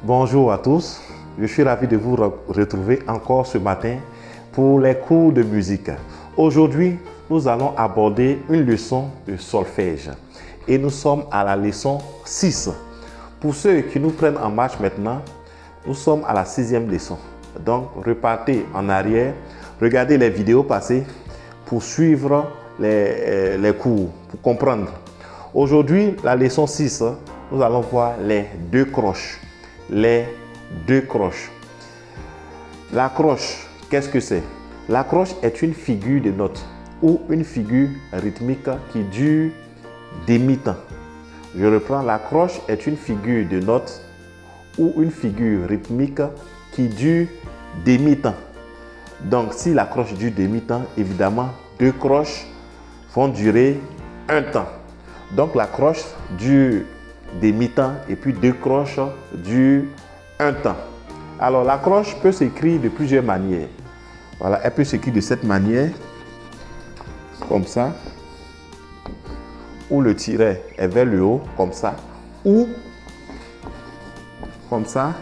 Bonjour à tous, je suis ravi de vous retrouver encore ce matin pour les cours de musique. Aujourd'hui, nous allons aborder une leçon de solfège et nous sommes à la leçon 6. Pour ceux qui nous prennent en marche maintenant, nous sommes à la 6e leçon. Donc, repartez en arrière, regardez les vidéos passées pour suivre les cours, pour comprendre. Aujourd'hui, la leçon 6, nous allons voir les deux croches. Les deux croches. La croche, qu'est-ce que c'est? La croche est une figure de note ou une figure rythmique qui dure demi-temps. Je reprends, la croche est une figure de note ou une figure rythmique qui dure demi-temps. Donc, si la croche dure demi-temps, évidemment, deux croches vont durer un temps. Donc, la croche dure demi-temps et puis deux croches durent un temps. Alors, la croche peut s'écrire de plusieurs manières. Voilà, elle peut s'écrire de cette manière, comme ça, où le tiret est vers le haut, comme ça, ou comme ça,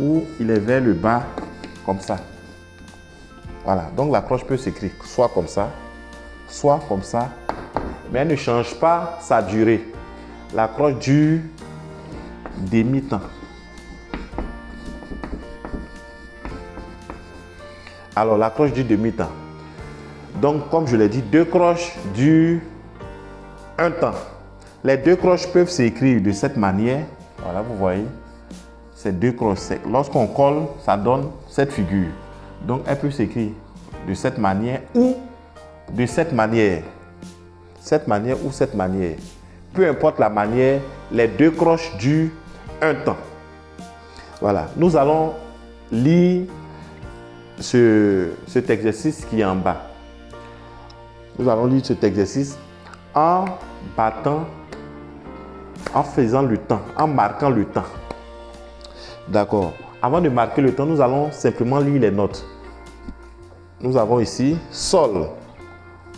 ou il est vers le bas, comme ça. Voilà, donc la croche peut s'écrire soit comme ça, mais elle ne change pas sa durée. La croche dure demi-temps. Alors, la croche dure demi-temps. Donc, comme je l'ai dit, deux croches durent un temps. Les deux croches peuvent s'écrire de cette manière. Voilà, vous voyez, ces deux croches. Lorsqu'on colle, ça donne cette figure. Donc, elle peut s'écrire de cette manière ou de cette manière. Cette manière ou cette manière. Peu importe la manière, les deux croches durent un temps. Voilà, nous allons lire cet exercice qui est en bas. Nous allons lire cet exercice en battant, en faisant le temps, en marquant le temps. D'accord. Avant de marquer le temps, nous allons simplement lire les notes. Nous avons ici Sol.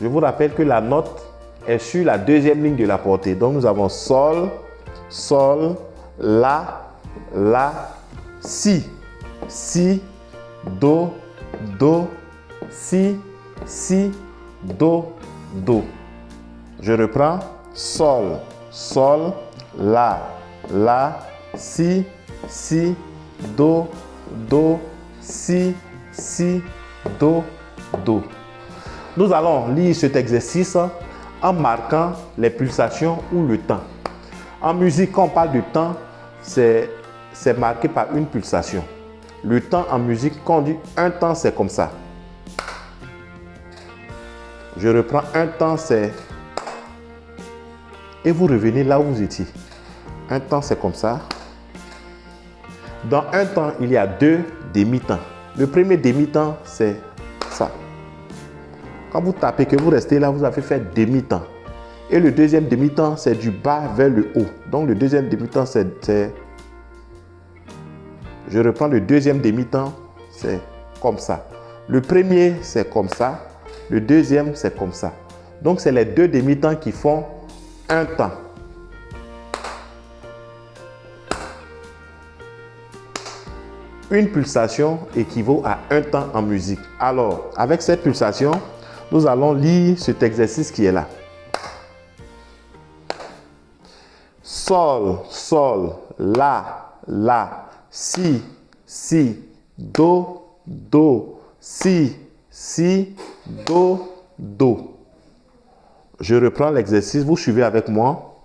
Je vous rappelle que la note est sur la deuxième ligne de la portée. Donc nous avons Sol, Sol, La, Si, Si, Do, Do, Si, Si, Do, Do. Je reprends Sol, Sol, La, Si, Si, Do, Do, Si, Si, Do, Do. Nous allons lire cet exercice en marquant les pulsations ou le temps. En musique, quand on parle de temps, c'est marqué par une pulsation. Le temps en musique, quand on dit un temps, c'est comme ça. Je reprends un temps, c'est... Et vous revenez là où vous étiez. Un temps, c'est comme ça. Dans un temps, il y a deux demi-temps. Le premier demi-temps, c'est ça. Quand vous tapez, que vous restez là, vous avez fait demi-temps. Et le deuxième demi-temps, c'est du bas vers le haut. Donc le deuxième demi-temps, c'est... Je reprends le deuxième demi-temps, c'est comme ça. Le premier, c'est comme ça. Le deuxième, c'est comme ça. Donc c'est les deux demi-temps qui font un temps. Une pulsation équivaut à un temps en musique. Alors, avec cette pulsation, nous allons lire cet exercice qui est là. Sol, Sol, La, Si, Si, Do, Do, Si, Si, Do, Do. Je reprends l'exercice, vous suivez avec moi.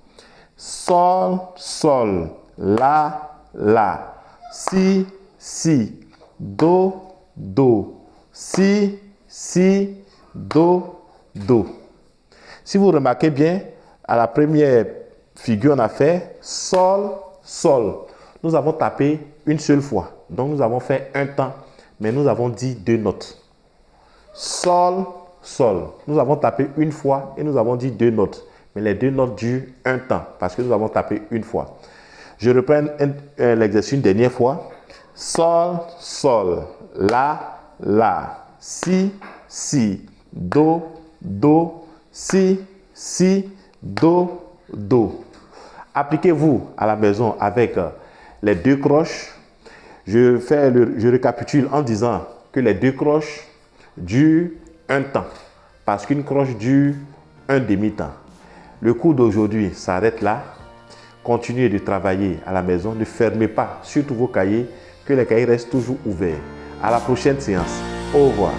Sol, Sol, La, Si, Si, Do, Do, Si, Si, Do, Do. Si vous remarquez bien, à la première figure, on a fait Sol, Sol. Nous avons tapé une seule fois. Donc, nous avons fait un temps, mais nous avons dit deux notes. Sol, Sol. Nous avons tapé une fois et nous avons dit deux notes. Mais les deux notes durent un temps parce que nous avons tapé une fois. Je reprends l'exercice une dernière fois. Sol, Sol, La, Si, Si, Do, Do, Si, Si, Do, Do. Appliquez-vous à la maison avec les 2 croches. Je récapitule en disant que les 2 croches durent un temps, parce qu'une croche dure un demi-temps. Le cours d'aujourd'hui s'arrête là. Continuez de travailler à la maison. Ne fermez pas surtout vos cahiers, que les cahiers restent toujours ouverts. À la prochaine séance. Au revoir.